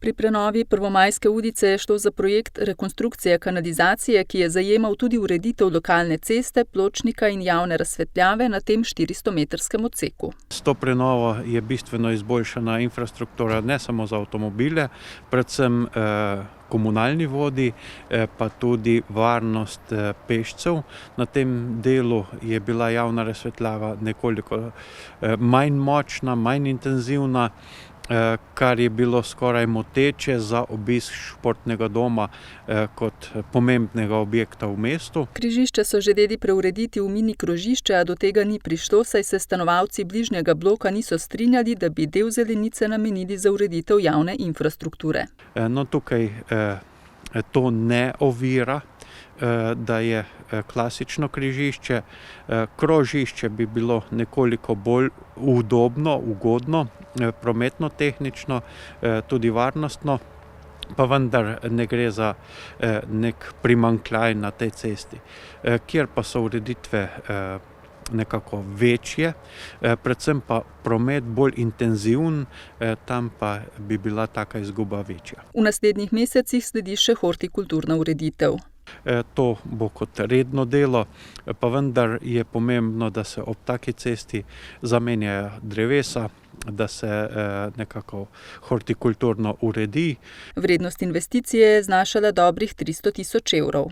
Pri prenovi Prvomajske ulice je šlo za projekt rekonstrukcije kanalizacije, ki je zajemal tudi ureditev lokalne ceste, pločnika in javne razsvetljave na tem 400-metrskem odseku. S to prenovo je bistveno izboljšana infrastruktura ne samo za avtomobile, predvsem komunalni vodi, pa tudi varnost pešcev. Na tem delu je bila javna razsvetljava nekoliko manj močna, manj intenzivna, kar je bilo skoraj moteče za obisk športnega doma kot pomembnega objekta v mestu. Križišče so želeli preurediti v mini krožišče, a do tega ni prišlo, saj se stanovalci bližnjega bloka niso strinjali, da bi del zelenice namenili za ureditev javne infrastrukture. No, tukaj to ne ovira, da je klasično križišče. Krožišče bi bilo nekoliko bolj udobno, ugodno, prometno-tehnično, tudi varnostno, pa vendar ne gre za nek primanjkljaj na tej cesti. Kjer pa so ureditve nekako večje, predvsem pa promet bolj intenziven, tam pa bi bila taka izguba večja. V naslednjih mesecih sledi še hortikulturna ureditev. To bo kot redno delo, pa vendar je pomembno, da se ob taki cesti zamenjajo drevesa, da se nekako hortikulturno uredi. Vrednost investicije je znašala dobrih 300 tisoč evrov.